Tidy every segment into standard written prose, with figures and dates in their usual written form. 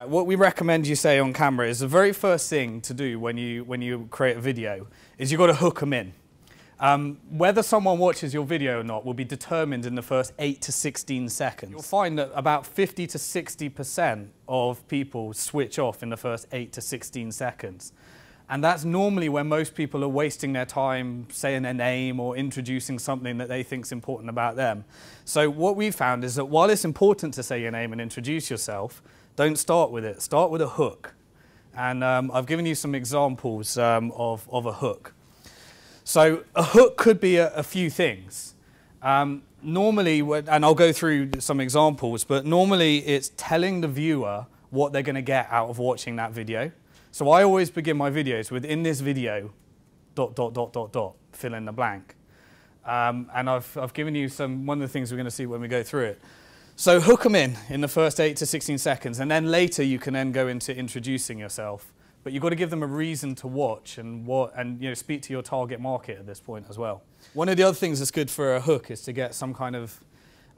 What we recommend you say on camera is the very first thing to do when you create a video is you've got to hook them in. Whether someone watches your video or not will be determined in the first 8 to 16 seconds. You'll find that about 50 to 60% of people switch off in the first 8 to 16 seconds. And that's normally when most people are wasting their time saying their name or introducing something that they think is important about them. So what we found is that while it's important to say your name and introduce yourself, don't start with it. Start with a hook. And I've given you some examples of a hook. So a hook could be a few things. Normally, and I'll go through some examples, but normally it's telling the viewer what they're going to get out of watching that video. So I always begin my videos with, in this video, ... fill in the blank. And I've given you one of the things we're going to see when we go through it. So hook them in the first 8 to 16 seconds, and then later you can then go into introducing yourself. But you've got to give them a reason to watch and speak to your target market at this point as well. One of the other things that's good for a hook is to get some kind of,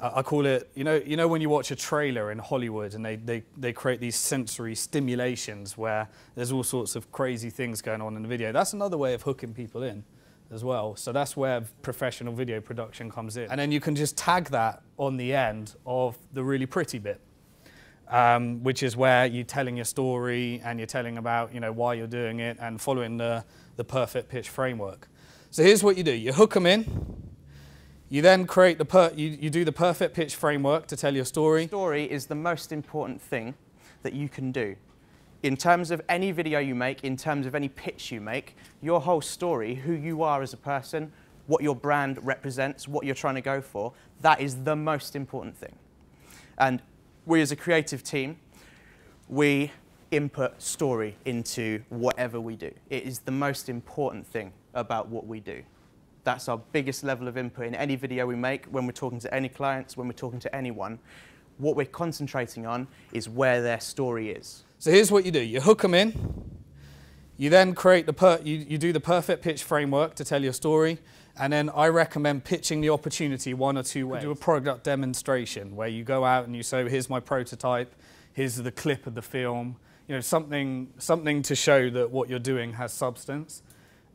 I call it, you know when you watch a trailer in Hollywood and they create these sensory stimulations where there's all sorts of crazy things going on in the video. That's another way of hooking people in as well. So that's where professional video production comes in. And then you can just tag that on the end of the really pretty bit. Which is where you're telling your story and you're telling about why you're doing it and following the perfect pitch framework. So here's what you do: you hook them in. You then create you do the perfect pitch framework to tell your story. Story is the most important thing that you can do. In terms of any video you make, in terms of any pitch you make, your whole story, who you are as a person, what your brand represents, what you're trying to go for, that is the most important thing. And we as a creative team, we input story into whatever we do. It is the most important thing about what we do. That's our biggest level of input in any video we make, when we're talking to any clients, when we're talking to anyone. What we're concentrating on is where their story is. So here's what you do: you hook them in. You then create you do the perfect pitch framework to tell your story. And then I recommend pitching the opportunity one or two ways. Do a product demonstration where you go out and you say, here's my prototype, here's the clip of the film, something to show that what you're doing has substance.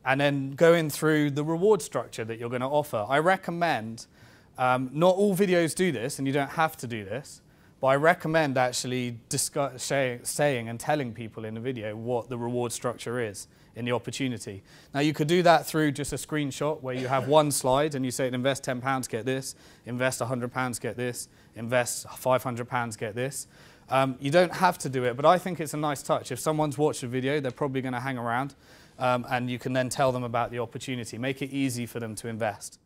And then going through the reward structure that you're going to offer. I recommend, not all videos do this, and you don't have to do this, but I recommend actually saying and telling people in the video what the reward structure is in the opportunity. Now you could do that through just a screenshot where you have one slide and you say, invest £10, get this, invest £100, get this, invest £500, get this. You don't have to do it, but I think it's a nice touch. If someone's watched a video, they're probably going to hang around, and you can then tell them about the opportunity. Make it easy for them to invest.